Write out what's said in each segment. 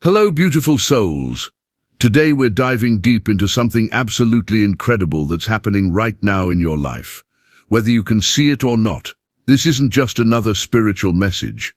Hello, beautiful souls. Today we're diving deep into something absolutely incredible that's happening right now in your life. Whether you can see it or not, this isn't just another spiritual message.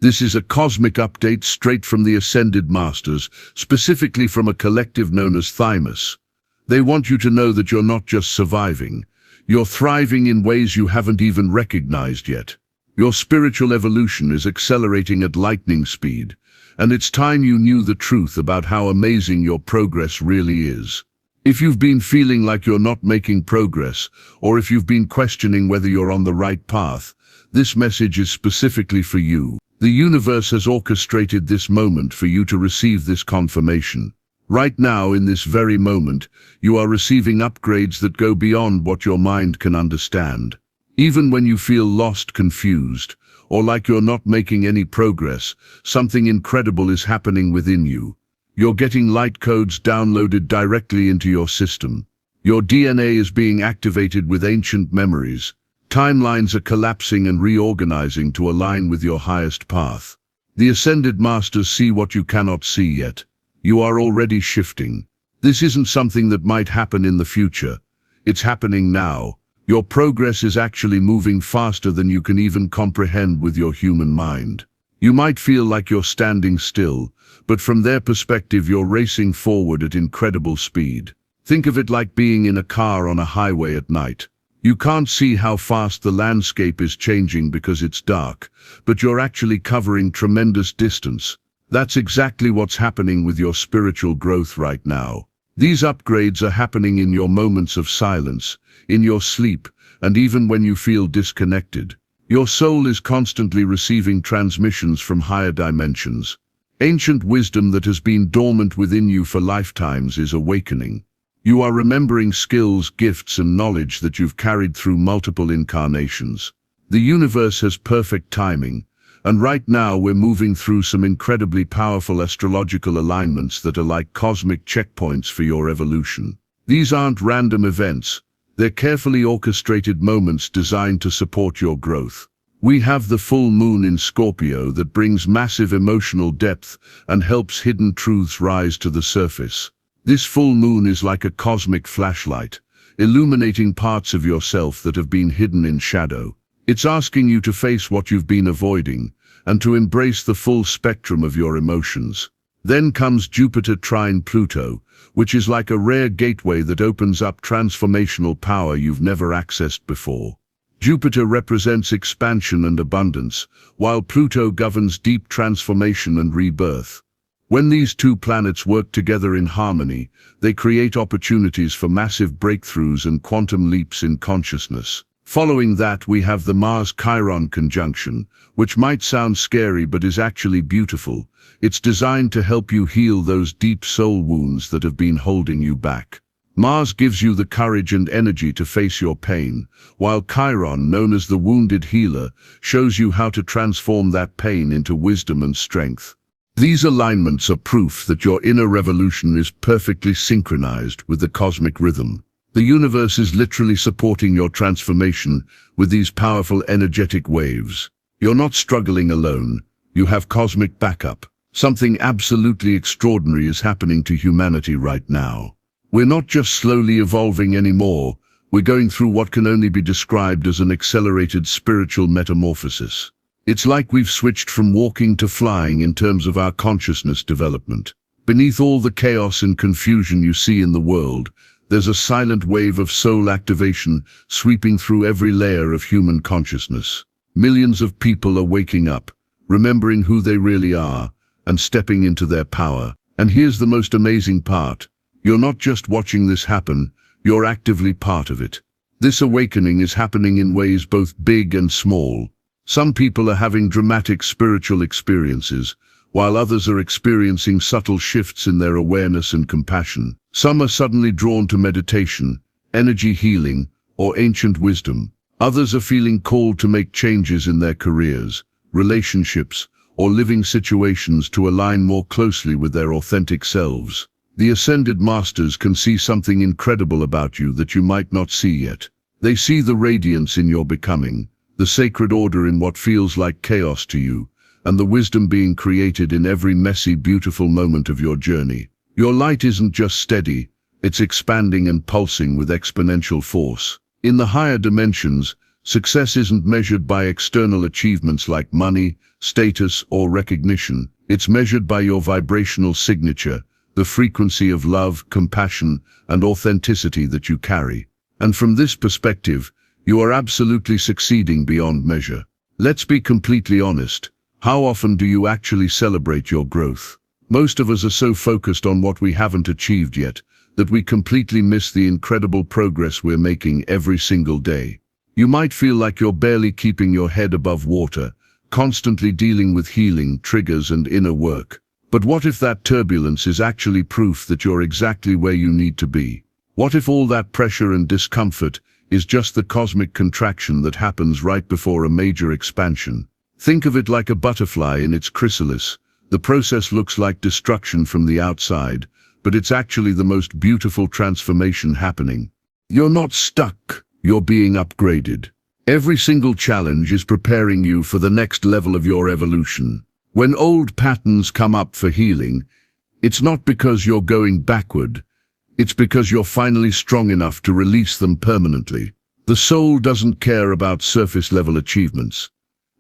This is a cosmic update straight from the Ascended Masters, specifically from a collective known as Thymus. They want you to know that you're not just surviving, you're thriving in ways you haven't even recognized yet. Your spiritual evolution is accelerating at lightning speed, and it's time you knew the truth about how amazing your progress really is. If you've been feeling like you're not making progress, or if you've been questioning whether you're on the right path, this message is specifically for you. The universe has orchestrated this moment for you to receive this confirmation. Right now, in this very moment, you are receiving upgrades that go beyond what your mind can understand. Even when you feel lost, confused, or like you're not making any progress, something incredible is happening within you. You're getting light codes downloaded directly into your system. Your DNA is being activated with ancient memories. Timelines are collapsing and reorganizing to align with your highest path. The Ascended Masters see what you cannot see yet. You are already shifting. This isn't something that might happen in the future. It's happening now. Your progress is actually moving faster than you can even comprehend with your human mind. You might feel like you're standing still, but from their perspective you're racing forward at incredible speed. Think of it like being in a car on a highway at night. You can't see how fast the landscape is changing because it's dark, but you're actually covering tremendous distance. That's exactly what's happening with your spiritual growth right now. These upgrades are happening in your moments of silence, in your sleep, and even when you feel disconnected. Your soul is constantly receiving transmissions from higher dimensions. Ancient wisdom that has been dormant within you for lifetimes is awakening. You are remembering skills, gifts, and knowledge that you've carried through multiple incarnations. The universe has perfect timing, and right now we're moving through some incredibly powerful astrological alignments that are like cosmic checkpoints for your evolution. These aren't random events. They're carefully orchestrated moments designed to support your growth. We have the full moon in Scorpio that brings massive emotional depth and helps hidden truths rise to the surface. This full moon is like a cosmic flashlight, illuminating parts of yourself that have been hidden in shadow. It's asking you to face what you've been avoiding and to embrace the full spectrum of your emotions. Then comes Jupiter trine Pluto, which is like a rare gateway that opens up transformational power you've never accessed before. Jupiter represents expansion and abundance, while Pluto governs deep transformation and rebirth. When these two planets work together in harmony, they create opportunities for massive breakthroughs and quantum leaps in consciousness. Following that, we have the Mars-Chiron conjunction, which might sound scary but is actually beautiful. It's designed to help you heal those deep soul wounds that have been holding you back. Mars gives you the courage and energy to face your pain, while Chiron, known as the wounded healer, shows you how to transform that pain into wisdom and strength. These alignments are proof that your inner revolution is perfectly synchronized with the cosmic rhythm. The universe is literally supporting your transformation with these powerful energetic waves. You're not struggling alone. You have cosmic backup. Something absolutely extraordinary is happening to humanity right now. We're not just slowly evolving anymore. We're going through what can only be described as an accelerated spiritual metamorphosis. It's like we've switched from walking to flying in terms of our consciousness development. Beneath all the chaos and confusion you see in the world, there's a silent wave of soul activation sweeping through every layer of human consciousness. Millions of people are waking up, remembering who they really are, and stepping into their power. And here's the most amazing part. You're not just watching this happen, you're actively part of it. This awakening is happening in ways both big and small. Some people are having dramatic spiritual experiences, while others are experiencing subtle shifts in their awareness and compassion. Some are suddenly drawn to meditation, energy healing, or ancient wisdom. Others are feeling called to make changes in their careers, relationships, or living situations to align more closely with their authentic selves. The Ascended Masters can see something incredible about you that you might not see yet. They see the radiance in your becoming, the sacred order in what feels like chaos to you, and the wisdom being created in every messy, beautiful moment of your journey. Your light isn't just steady, it's expanding and pulsing with exponential force. In the higher dimensions, success isn't measured by external achievements like money, status, or recognition. It's measured by your vibrational signature, the frequency of love, compassion, and authenticity that you carry. And from this perspective, you are absolutely succeeding beyond measure. Let's be completely honest. How often do you actually celebrate your growth? Most of us are so focused on what we haven't achieved yet that we completely miss the incredible progress we're making every single day. You might feel like you're barely keeping your head above water, constantly dealing with healing, triggers, and inner work. But what if that turbulence is actually proof that you're exactly where you need to be? What if all that pressure and discomfort is just the cosmic contraction that happens right before a major expansion? Think of it like a butterfly in its chrysalis. The process looks like destruction from the outside, but it's actually the most beautiful transformation happening. You're not stuck, you're being upgraded. Every single challenge is preparing you for the next level of your evolution. When old patterns come up for healing, it's not because you're going backward, it's because you're finally strong enough to release them permanently. The soul doesn't care about surface-level achievements.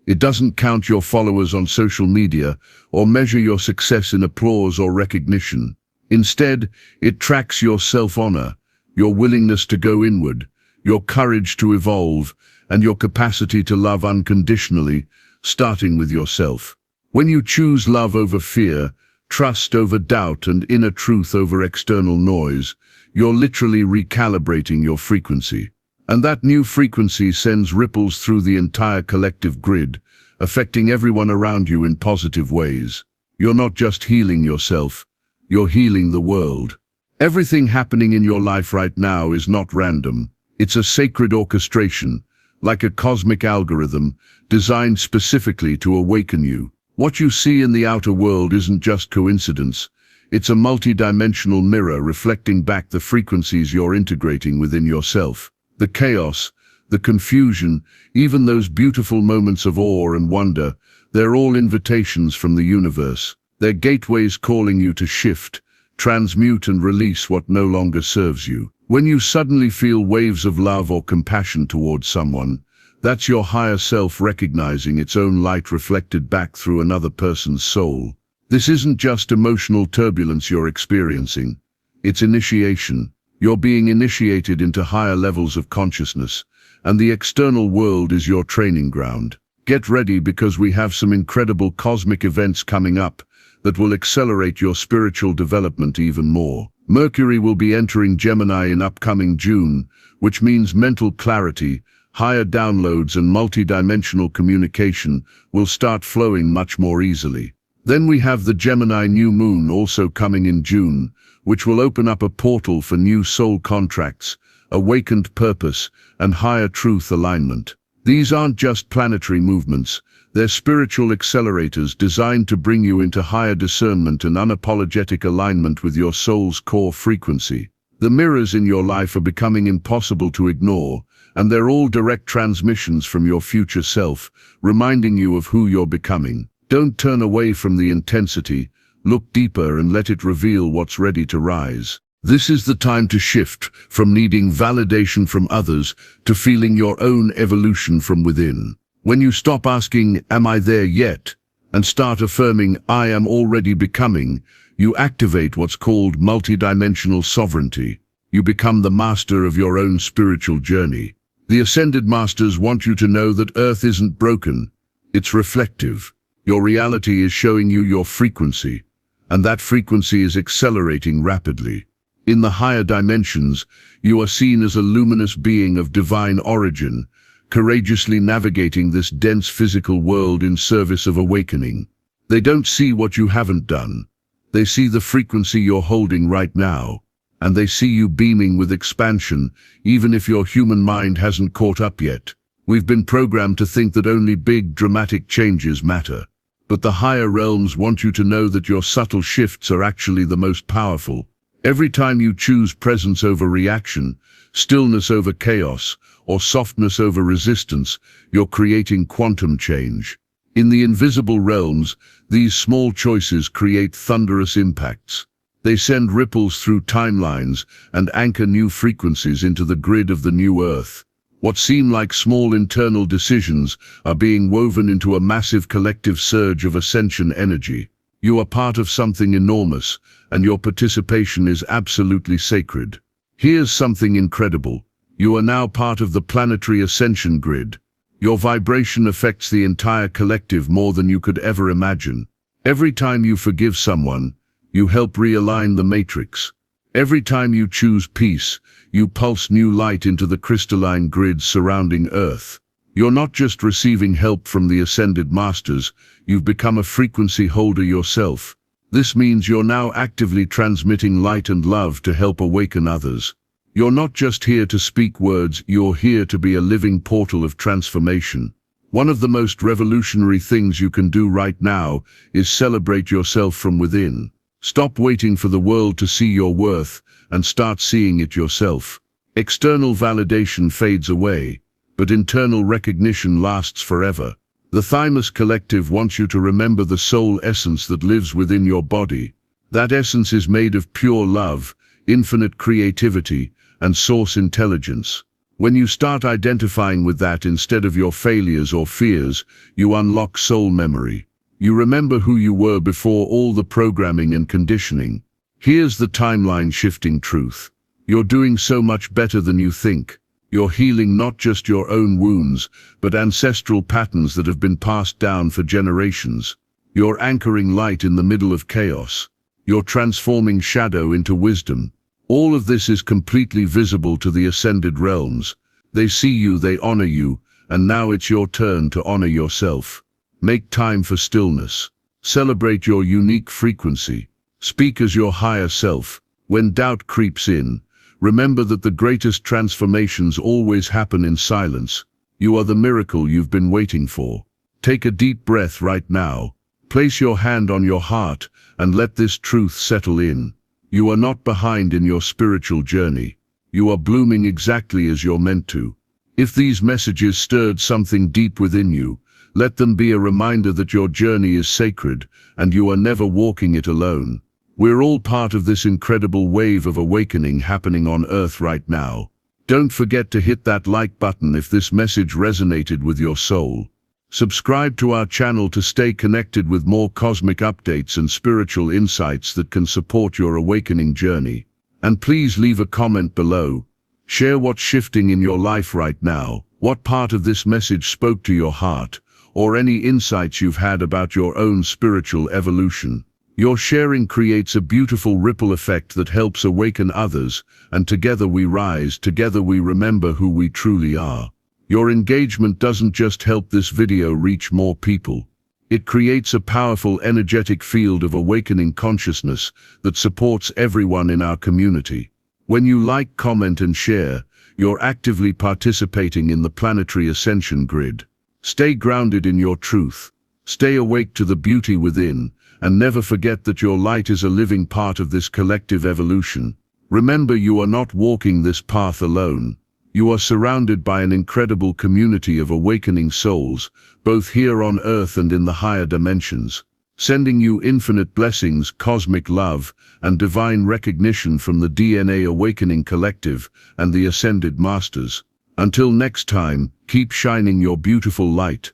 It doesn't count your followers on social media or measure your success in applause or recognition. Instead, it tracks your self-honor, your willingness to go inward, your courage to evolve, and your capacity to love unconditionally, starting with yourself. When you choose love over fear, trust over doubt, and inner truth over external noise, you're literally recalibrating your frequency. And that new frequency sends ripples through the entire collective grid, affecting everyone around you in positive ways. You're not just healing yourself, you're healing the world. Everything happening in your life right now is not random. It's a sacred orchestration, like a cosmic algorithm, designed specifically to awaken you. What you see in the outer world isn't just coincidence. It's a multi-dimensional mirror reflecting back the frequencies you're integrating within yourself. The chaos, the confusion, even those beautiful moments of awe and wonder, they're all invitations from the universe. They're gateways calling you to shift, transmute, and release what no longer serves you. When you suddenly feel waves of love or compassion towards someone, that's your higher self recognizing its own light reflected back through another person's soul. This isn't just emotional turbulence you're experiencing. It's initiation. You're being initiated into higher levels of consciousness, and the external world is your training ground. Get ready, because we have some incredible cosmic events coming up that will accelerate your spiritual development even more. Mercury will be entering Gemini in upcoming June, which means mental clarity, higher downloads, and multidimensional communication will start flowing much more easily. Then we have the Gemini new moon also coming in June, which will open up a portal for new soul contracts, awakened purpose, and higher truth alignment. These aren't just planetary movements, they're spiritual accelerators designed to bring you into higher discernment and unapologetic alignment with your soul's core frequency. The mirrors in your life are becoming impossible to ignore, and they're all direct transmissions from your future self, reminding you of who you're becoming. Don't turn away from the intensity, look deeper and let it reveal what's ready to rise. This is the time to shift from needing validation from others to feeling your own evolution from within. When you stop asking, "Am I there yet?" and start affirming, "I am already becoming," you activate what's called multidimensional sovereignty. You become the master of your own spiritual journey. The Ascended Masters want you to know that Earth isn't broken, it's reflective. Your reality is showing you your frequency, and that frequency is accelerating rapidly. In the higher dimensions, you are seen as a luminous being of divine origin, courageously navigating this dense physical world in service of awakening. They don't see what you haven't done. They see the frequency you're holding right now, and they see you beaming with expansion, even if your human mind hasn't caught up yet. We've been programmed to think that only big, dramatic changes matter. But the higher realms want you to know that your subtle shifts are actually the most powerful. Every time you choose presence over reaction, stillness over chaos, or softness over resistance, you're creating quantum change. In the invisible realms, these small choices create thunderous impacts. They send ripples through timelines and anchor new frequencies into the grid of the new Earth. What seem like small internal decisions are being woven into a massive collective surge of ascension energy. You are part of something enormous, and your participation is absolutely sacred. Here's something incredible. You are now part of the planetary ascension grid. Your vibration affects the entire collective more than you could ever imagine. Every time you forgive someone, you help realign the matrix. Every time you choose peace, you pulse new light into the crystalline grid surrounding Earth. You're not just receiving help from the Ascended Masters, you've become a frequency holder yourself. This means you're now actively transmitting light and love to help awaken others. You're not just here to speak words, you're here to be a living portal of transformation. One of the most revolutionary things you can do right now is celebrate yourself from within. Stop waiting for the world to see your worth and start seeing it yourself. External validation fades away, but internal recognition lasts forever. The Thymus Collective wants you to remember the soul essence that lives within your body. That essence is made of pure love, infinite creativity, and source intelligence. When you start identifying with that instead of your failures or fears, you unlock soul memory. You remember who you were before all the programming and conditioning. Here's the timeline-shifting truth. You're doing so much better than you think. You're healing not just your own wounds, but ancestral patterns that have been passed down for generations. You're anchoring light in the middle of chaos. You're transforming shadow into wisdom. All of this is completely visible to the ascended realms. They see you, they honor you, and now it's your turn to honor yourself. Make time for stillness. Celebrate your unique frequency. Speak as your higher self. When doubt creeps in, remember that the greatest transformations always happen in silence. You are the miracle you've been waiting for. Take a deep breath right now. Place your hand on your heart and let this truth settle in. You are not behind in your spiritual journey. You are blooming exactly as you're meant to. If these messages stirred something deep within you, let them be a reminder that your journey is sacred and you are never walking it alone. We're all part of this incredible wave of awakening happening on Earth right now. Don't forget to hit that like button if this message resonated with your soul. Subscribe to our channel to stay connected with more cosmic updates and spiritual insights that can support your awakening journey. And please leave a comment below. Share what's shifting in your life right now, what part of this message spoke to your heart, or any insights you've had about your own spiritual evolution. Your sharing creates a beautiful ripple effect that helps awaken others, and together we rise, together we remember who we truly are. Your engagement doesn't just help this video reach more people. It creates a powerful energetic field of awakening consciousness that supports everyone in our community. When you like, comment and share, you're actively participating in the planetary ascension grid. Stay grounded in your truth. Stay awake to the beauty within, and never forget that your light is a living part of this collective evolution. Remember, you are not walking this path alone. You are surrounded by an incredible community of awakening souls, both here on Earth and in the higher dimensions, sending you infinite blessings, cosmic love, and divine recognition from the DNA Awakening Collective and the Ascended Masters. Until next time, keep shining your beautiful light.